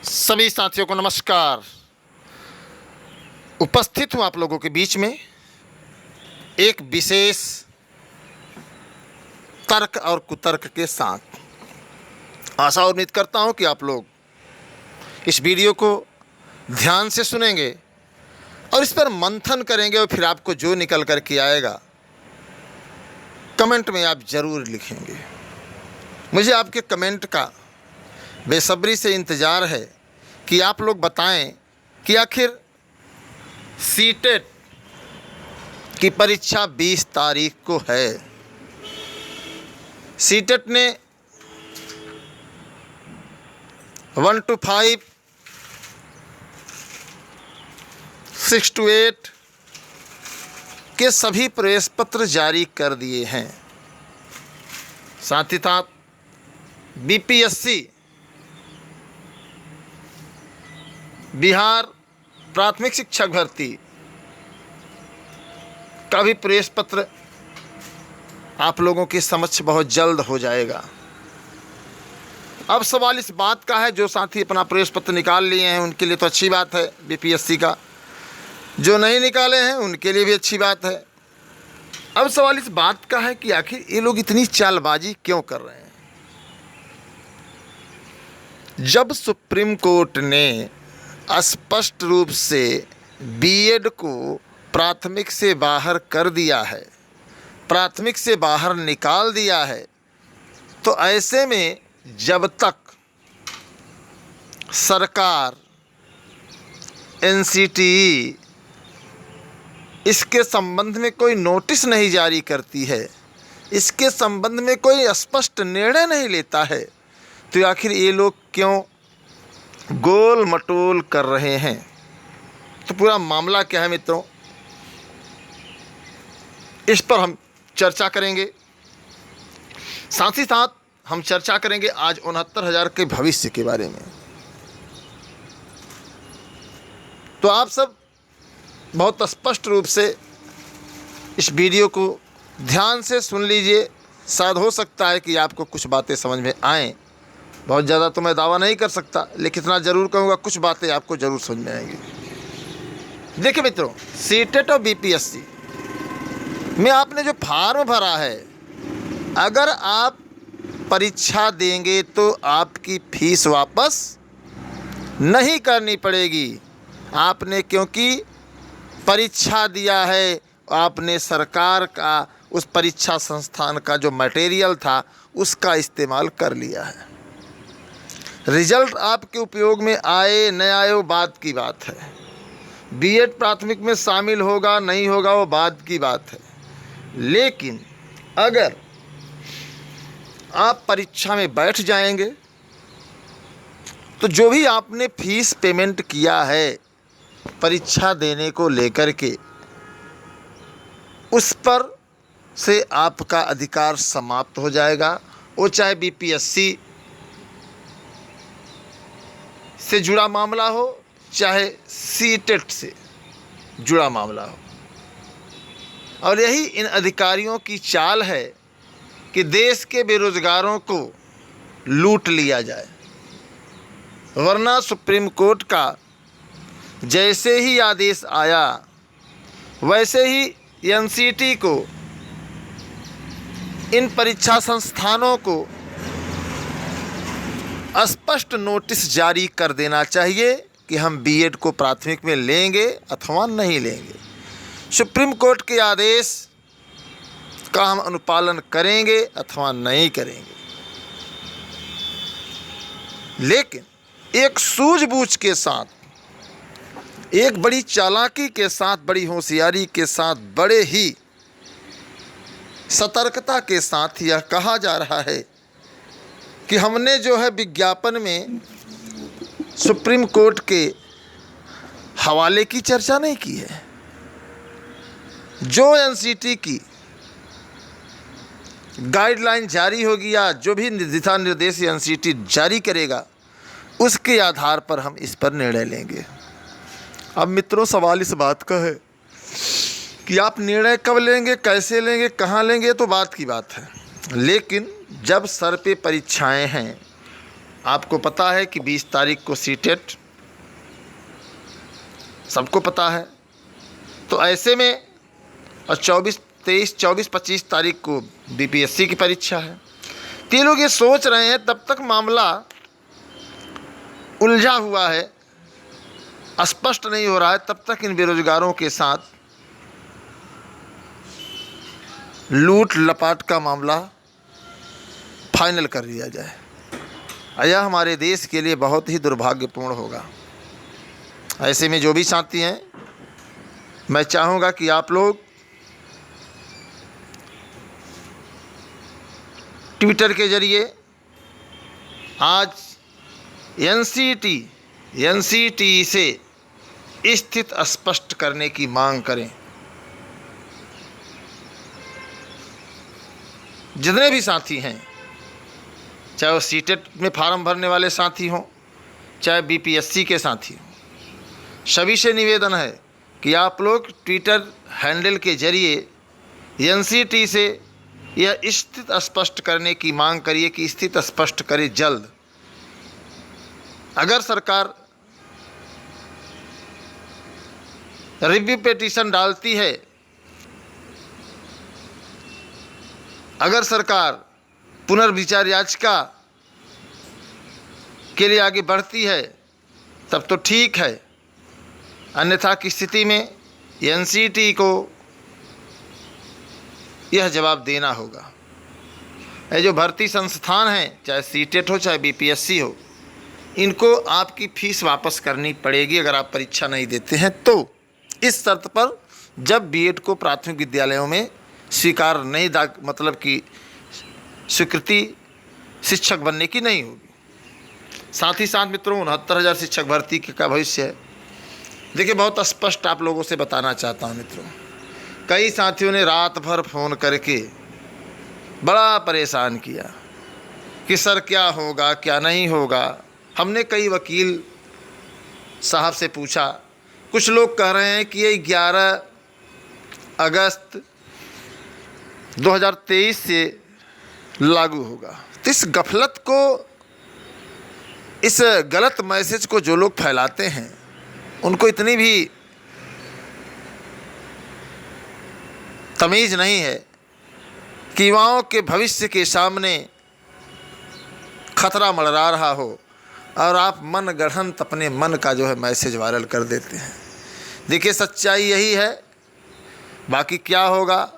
सभी साथियों को नमस्कार। उपस्थित हूँ आप लोगों के बीच में एक विशेष तर्क और कुतर्क के साथ। आशा और उम्मीद करता हूँ कि आप लोग इस वीडियो को ध्यान से सुनेंगे और इस पर मंथन करेंगे और फिर आपको जो निकल कर के आएगा कमेंट में आप ज़रूर लिखेंगे। मुझे आपके कमेंट का बेसब्री से इंतज़ार है कि आप लोग बताएं कि आखिर सीटेट की परीक्षा 20 तारीख को है। सीटेट ने 1 to 5, 6 to 8 के सभी प्रवेश पत्र जारी कर दिए हैं। साथ ही साथ बीपीएससी बिहार प्राथमिक शिक्षक भर्ती का भी प्रवेश पत्र आप लोगों के समक्ष बहुत जल्द हो जाएगा। अब सवाल इस बात का है, जो साथी अपना प्रवेश पत्र निकाल लिए हैं उनके लिए तो अच्छी बात है बीपीएससी का, जो नहीं निकाले हैं उनके लिए भी अच्छी बात है। अब सवाल इस बात का है कि आखिर ये लोग इतनी चालबाजी क्यों कर रहे हैं। जब सुप्रीम कोर्ट ने स्पष्ट रूप से बीएड को प्राथमिक से बाहर कर दिया है, प्राथमिक से बाहर निकाल दिया है, तो ऐसे में जब तक सरकार एनसीटीई इसके संबंध में कोई नोटिस नहीं जारी करती है, इसके संबंध में कोई स्पष्ट निर्णय नहीं लेता है, तो आखिर ये लोग क्यों गोल मटोल कर रहे हैं। तो पूरा मामला क्या है मित्रों, इस पर हम चर्चा करेंगे। साथ ही साथ हम चर्चा करेंगे आज 69,000 के भविष्य के बारे में। तो आप सब बहुत स्पष्ट रूप से इस वीडियो को ध्यान से सुन लीजिए। शायद हो सकता है कि आपको कुछ बातें समझ में आएँ। बहुत ज़्यादा तो मैं दावा नहीं कर सकता, लेकिन इतना ज़रूर कहूँगा कुछ बातें आपको ज़रूर समझ में आएंगी। देखिए मित्रों, सीटेट और बीपीएससी में आपने जो फार्म भरा है, अगर आप परीक्षा देंगे तो आपकी फीस वापस नहीं करनी पड़ेगी। आपने क्योंकि परीक्षा दिया है, आपने सरकार का उस परीक्षा संस्थान का जो मटेरियल था उसका इस्तेमाल कर लिया है। रिजल्ट आपके उपयोग में आए न आए वो बात की बात है। बीएड प्राथमिक में शामिल होगा नहीं होगा वो बात की बात है। लेकिन अगर आप परीक्षा में बैठ जाएंगे तो जो भी आपने फीस पेमेंट किया है परीक्षा देने को लेकर के, उस पर से आपका अधिकार समाप्त हो जाएगा। वो चाहे बीपीएससी से जुड़ा मामला हो, चाहे सीटेट से जुड़ा मामला हो। और यही इन अधिकारियों की चाल है कि देश के बेरोजगारों को लूट लिया जाए। वरना सुप्रीम कोर्ट का जैसे ही आदेश आया वैसे ही एनसीटी को, इन परीक्षा संस्थानों को स्पष्ट नोटिस जारी कर देना चाहिए कि हम बीएड को प्राथमिक में लेंगे अथवा नहीं लेंगे। सुप्रीम कोर्ट के आदेश का हम अनुपालन करेंगे अथवा नहीं करेंगे। लेकिन एक सूझबूझ के साथ, एक बड़ी चालाकी के साथ, बड़ी होशियारी के साथ, बड़े ही सतर्कता के साथ यह कहा जा रहा है कि हमने जो है विज्ञापन में सुप्रीम कोर्ट के हवाले की चर्चा नहीं की है। जो एनसीटी की गाइडलाइन जारी होगी या जो भी दिशा निर्देश एनसीटी जारी करेगा उसके आधार पर हम इस पर निर्णय लेंगे। अब मित्रों, सवाल इस बात का है कि आप निर्णय कब लेंगे, कैसे लेंगे, कहाँ लेंगे, तो बात की बात है। लेकिन जब सर पे परीक्षाएं हैं, आपको पता है कि 20 तारीख को सीटेट, सबको पता है। तो ऐसे में और 24 तारीख को बीपीएससी की परीक्षा है। तो ये लोग ये सोच रहे हैं, तब तक मामला उलझा हुआ है, स्पष्ट नहीं हो रहा है, तब तक इन बेरोजगारों के साथ लूट लपाट का मामला फाइनल कर लिया जाए। यह हमारे देश के लिए बहुत ही दुर्भाग्यपूर्ण होगा। ऐसे में जो भी साथी हैं, मैं चाहूँगा कि आप लोग ट्विटर के जरिए आज एनसीटी से स्थिति स्पष्ट करने की मांग करें। जितने भी साथी हैं, चाहे वो सीटेट में फार्म भरने वाले साथी हों, चाहे बीपीएससी के साथी हों, सभी से निवेदन है कि आप लोग ट्विटर हैंडल के जरिए एनसीटी से यह स्थिति स्पष्ट करने की मांग करिए कि स्थिति स्पष्ट करे जल्द। अगर सरकार रिव्यू पिटीशन डालती है, अगर सरकार पुनर्विचार याचिका के लिए आगे बढ़ती है, तब तो ठीक है, अन्यथा की स्थिति में एनसीटी को यह जवाब देना होगा। ये जो भर्ती संस्थान हैं, चाहे सीटेट हो चाहे बीपीएससी हो, इनको आपकी फ़ीस वापस करनी पड़ेगी अगर आप परीक्षा नहीं देते हैं तो, इस शर्त पर जब बीएड को प्राथमिक विद्यालयों में स्वीकार नहीं मतलब कि स्वीकृति शिक्षक बनने की नहीं होगी। साथ ही साथ मित्रों, 69,000 शिक्षक भर्ती का भविष्य है। देखिए, बहुत स्पष्ट आप लोगों से बताना चाहता हूँ मित्रों, कई साथियों ने रात भर फ़ोन करके बड़ा परेशान किया कि सर क्या होगा क्या नहीं होगा। हमने कई वकील साहब से पूछा, कुछ लोग कह रहे हैं कि ये 11 अगस्त 2023 से लागू होगा। तो इस गफलत को, इस गलत मैसेज को जो लोग फैलाते हैं, उनको इतनी भी तमीज़ नहीं है कि युवाओं के भविष्य के सामने खतरा मंडरा रहा हो और आप मन गढ़ंत अपने मन का जो है मैसेज वायरल कर देते हैं। देखिए, सच्चाई यही है, बाकी क्या होगा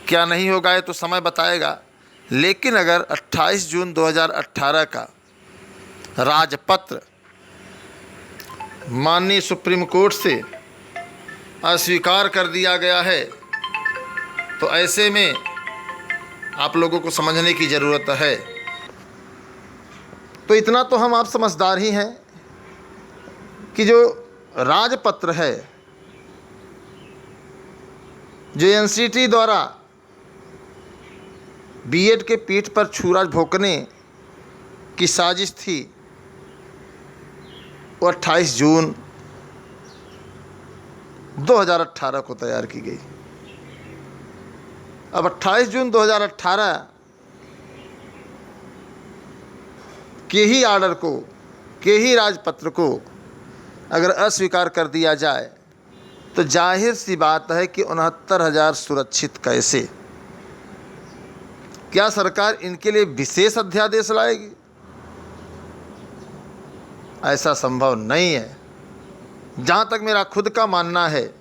क्या नहीं होगा ये तो समय बताएगा। लेकिन अगर 28 जून 2018 का राजपत्र माननीय सुप्रीम कोर्ट से अस्वीकार कर दिया गया है, तो ऐसे में आप लोगों को समझने की ज़रूरत है। तो इतना तो हम आप समझदार ही हैं कि जो राजपत्र है, जो एनसीटी द्वारा बीएड के पीठ पर छुरा भोंकने की साजिश थी, वो 28 जून 2018 को तैयार की गई। अब 28 जून 2018 के ही आर्डर को, के ही राजपत्र को अगर अस्वीकार कर दिया जाए तो जाहिर सी बात है कि 69,000 सुरक्षित कैसे? क्या सरकार इनके लिए विशेष अध्यादेश लाएगी? ऐसा संभव नहीं है। जहाँ तक मेरा खुद का मानना है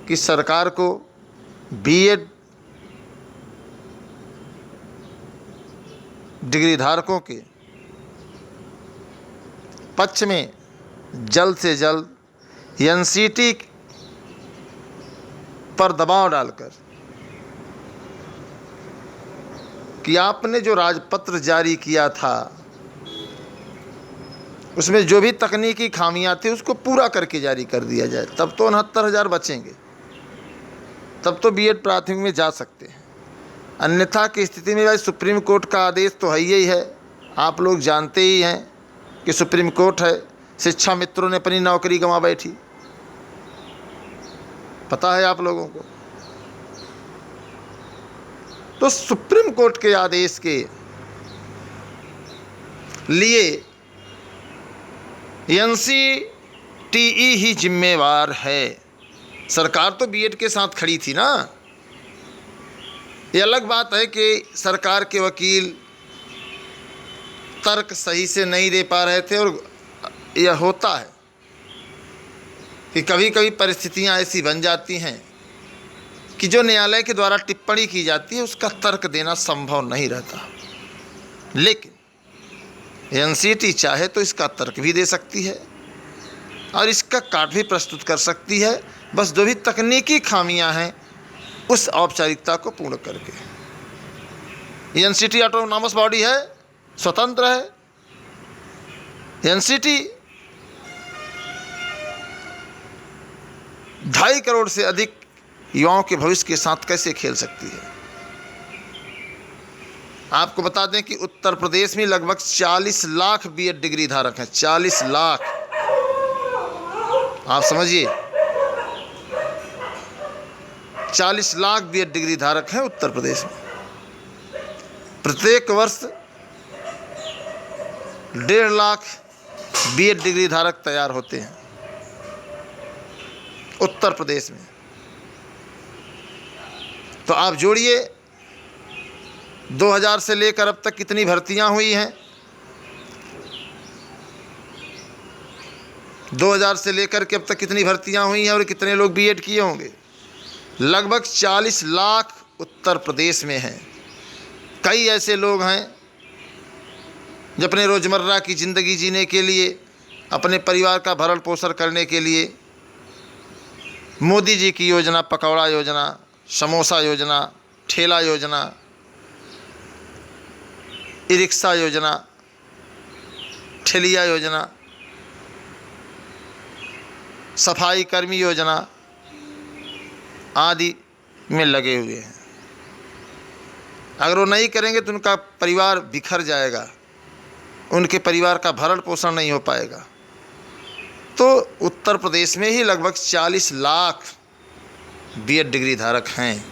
कि सरकार को बीएड डिग्री धारकों के पक्ष में जल्द से जल्द एनसीटी पर दबाव डालकर कि आपने जो राजपत्र जारी किया था उसमें जो भी तकनीकी खामियां थी उसको पूरा करके जारी कर दिया जाए, तब तो 69,000 बचेंगे, तब तो बीएड प्राथमिक में जा सकते हैं। अन्यथा की स्थिति में भाई सुप्रीम कोर्ट का आदेश तो है ही है, आप लोग जानते ही हैं कि सुप्रीम कोर्ट है, शिक्षा मित्रों ने अपनी नौकरी गंवा बैठी, पता है आप लोगों को। तो सुप्रीम कोर्ट के आदेश के लिए एनसीटीई ही जिम्मेवार है। सरकार तो बीएड के साथ खड़ी थी ना। ये अलग बात है कि सरकार के वकील तर्क सही से नहीं दे पा रहे थे, और यह होता है कि कभी कभी परिस्थितियां ऐसी बन जाती हैं कि जो न्यायालय के द्वारा टिप्पणी की जाती है उसका तर्क देना संभव नहीं रहता। लेकिन एनसीटी चाहे तो इसका तर्क भी दे सकती है और इसका काट भी प्रस्तुत कर सकती है, बस जो भी तकनीकी खामियां हैं उस औपचारिकता को पूर्ण करके। एनसीटी ऑटोनॉमस बॉडी है, स्वतंत्र है। एनसीटी 2.5 करोड़ से अधिक युवाओं के भविष्य के साथ कैसे खेल सकती है। आपको बता दें कि उत्तर प्रदेश में लगभग 40 लाख बीएड डिग्री धारक हैं। 40 लाख, आप समझिए, 40 लाख बीएड डिग्री धारक हैं उत्तर प्रदेश में। प्रत्येक वर्ष 1.5 लाख बीएड डिग्री धारक तैयार होते हैं उत्तर प्रदेश में। तो आप जोड़िए 2000 से लेकर अब तक कितनी भर्तियां हुई हैं। 2000 से लेकर के अब तक कितनी भर्तियां हुई हैं और कितने लोग बीएड किए होंगे। लगभग 40 लाख उत्तर प्रदेश में हैं। कई ऐसे लोग हैं जो अपने रोज़मर्रा की ज़िंदगी जीने के लिए, अपने परिवार का भरण पोषण करने के लिए मोदी जी की योजना, पकौड़ा योजना, समोसा योजना, ठेला योजना, ई रिक्शा योजना, ठेलिया योजना, सफाई कर्मी योजना आदि में लगे हुए हैं। अगर वो नहीं करेंगे तो उनका परिवार बिखर जाएगा, उनके परिवार का भरण पोषण नहीं हो पाएगा। तो उत्तर प्रदेश में ही लगभग 40 लाख बीएड डिग्री धारक हैं।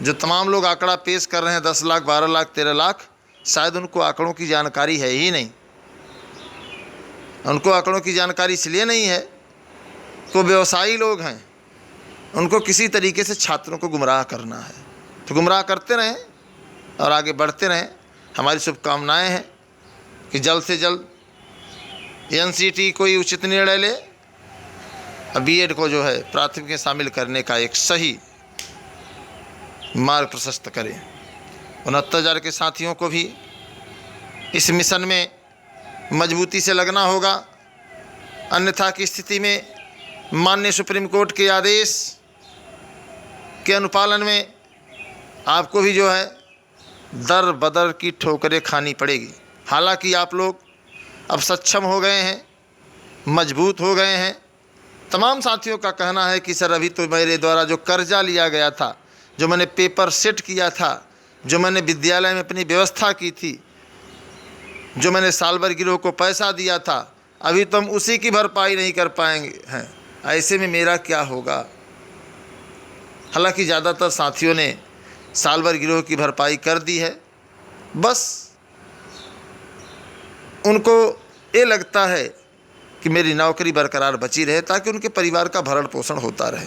जो तमाम लोग आंकड़ा पेश कर रहे हैं 10 लाख, 12 लाख, 13 लाख, शायद उनको आंकड़ों की जानकारी है ही नहीं। उनको आंकड़ों की जानकारी इसलिए नहीं है तो व्यवसायी लोग हैं, उनको किसी तरीके से छात्रों को गुमराह करना है। तो गुमराह करते रहें और आगे बढ़ते रहें। हमारी शुभकामनाएं हैं कि जल्द से जल्द एनसीटी कोई उचित निर्णय ले, बीएड को जो है प्राथमिक में शामिल करने का एक सही मार्ग प्रशस्त करें। 69,000 के साथियों को भी इस मिशन में मजबूती से लगना होगा, अन्यथा की स्थिति में माननीय सुप्रीम कोर्ट के आदेश के अनुपालन में आपको भी जो है दर बदर की ठोकरें खानी पड़ेगी। हालांकि आप लोग अब सक्षम हो गए हैं, मजबूत हो गए हैं। तमाम साथियों का कहना है कि सर अभी तो मेरे द्वारा जो कर्जा लिया गया था, जो मैंने पेपर सेट किया था, जो मैंने विद्यालय में अपनी व्यवस्था की थी, जो मैंने साल भर गिरोह को पैसा दिया था, अभी तो हम उसी की भरपाई नहीं कर पाएंगे हैं। ऐसे में मेरा क्या होगा। हालांकि ज़्यादातर साथियों ने साल भर गिरोह की भरपाई कर दी है। बस उनको ये लगता है कि मेरी नौकरी बरकरार बची रहे ताकि उनके परिवार का भरण पोषण होता रहे।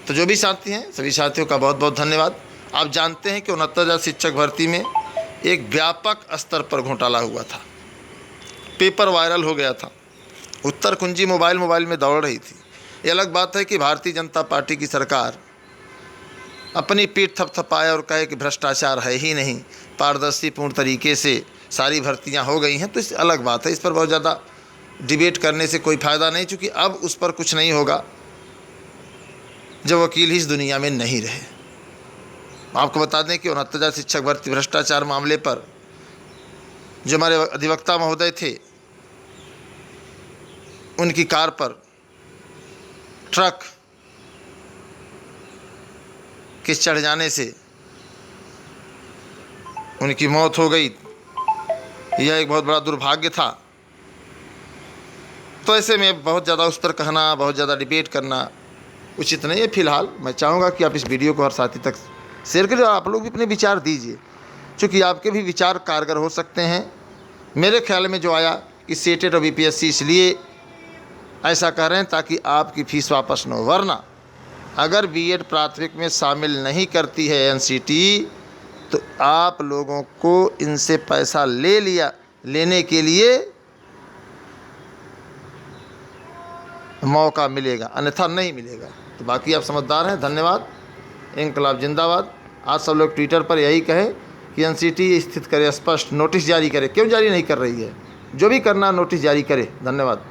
तो जो भी साथी हैं, सभी साथियों का बहुत बहुत धन्यवाद। आप जानते हैं कि 69,000 शिक्षक भर्ती में एक व्यापक स्तर पर घोटाला हुआ था, पेपर वायरल हो गया था, उत्तर कुंजी मोबाइल में दौड़ रही थी। ये अलग बात है कि भारतीय जनता पार्टी की सरकार अपनी पीठ थपथपाए और कहे कि भ्रष्टाचार है ही नहीं, पारदर्शीपूर्ण तरीके से सारी भर्तियां हो गई हैं। तो इस अलग बात है, इस पर बहुत ज़्यादा डिबेट करने से कोई फ़ायदा नहीं, क्योंकि अब उस पर कुछ नहीं होगा जब वकील ही इस दुनिया में नहीं रहे। आपको बता दें कि 69,000 शिक्षक भर्ती भ्रष्टाचार मामले पर जो हमारे अधिवक्ता महोदय थे, उनकी कार पर ट्रक के चढ़ जाने से उनकी मौत हो गई। यह एक बहुत बड़ा दुर्भाग्य था। तो ऐसे में बहुत ज़्यादा उस पर कहना, बहुत ज़्यादा डिबेट करना उचित नहीं है। फिलहाल मैं चाहूँगा कि आप इस वीडियो को हर साथी तक शेयर करिए और आप लोग भी अपने विचार दीजिए चूँकि आपके भी विचार कारगर हो सकते हैं। मेरे ख्याल में जो आया कि सेटेट और बीपीएससी इसलिए ऐसा कर रहे हैं ताकि आपकी फ़ीस वापस न हो, वरना अगर बीएड प्राथमिक में शामिल नहीं करती है एनसीटी तो आप लोगों को इनसे पैसा लेने के लिए मौका मिलेगा, अन्यथा नहीं मिलेगा। तो बाकी आप समझदार हैं। धन्यवाद। इनकलाब जिंदाबाद। आज सब लोग ट्विटर पर यही कहें कि एनसीटी स्थित करे, स्पष्ट नोटिस जारी करे। क्यों जारी नहीं कर रही है? जो भी करना नोटिस जारी करे। धन्यवाद।